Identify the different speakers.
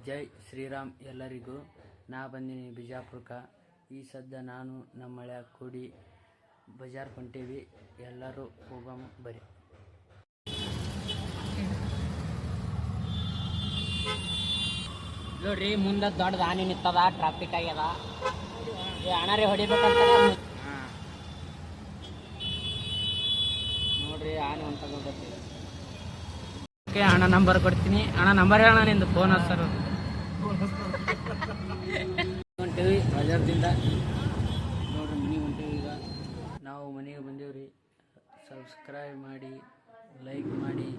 Speaker 1: ಜೈ ಶ್ರೀರಾಮ್ ಎಲ್ಲರಿಗೂ. ನಾ ಬಂದೀನಿ ಬಿಜಾಪುರಕ್ಕೆ. ಈ ಸದ್ಯ ನಾನು ನಮ್ಮ ಮಳೆ ಕೂಡಿ ಬಜಾರ್ ಹೊಂಟೀವಿ. ಎಲ್ಲರೂ ಹೋಗಮ್ಮ ಬರ್ರಿ.
Speaker 2: ನೋಡ್ರಿ ಮುಂದೆ ದೊಡ್ಡದ ಆನೆ ನಿಂತದ, ಟ್ರಾಫಿಕ್ ಆಗ್ಯದ. ಅಣ್ಣ ರೀ ಹೊಡಿಬೇಕಂತ ನೋಡ್ರಿ ಆನೆ ಅಂತ ಗೊತ್ತಿಲ್ಲ. ಓಕೆ ಅಣ್ಣ ನಂಬರ್ ಕೊಡ್ತೀನಿ. ಅಣ್ಣ ನಂಬರ್ ಹೇಳೋಣ ನಿಂದು ಫೋನ್ ಸರ್. ಹೊಂಟೀವಿ ಬಜಾರ್ದಿಂದ. ನೋಡ್ರಿ ಮನೆಗೆ ಹೊಂಟೀವಿ. ಈಗ
Speaker 1: ನಾವು ಮನೆಗೆ ಬಂದೀವಿ ರೀ. ಸಬ್ಸ್ಕ್ರೈಬ್ ಮಾಡಿ, ಲೈಕ್ ಮಾಡಿ.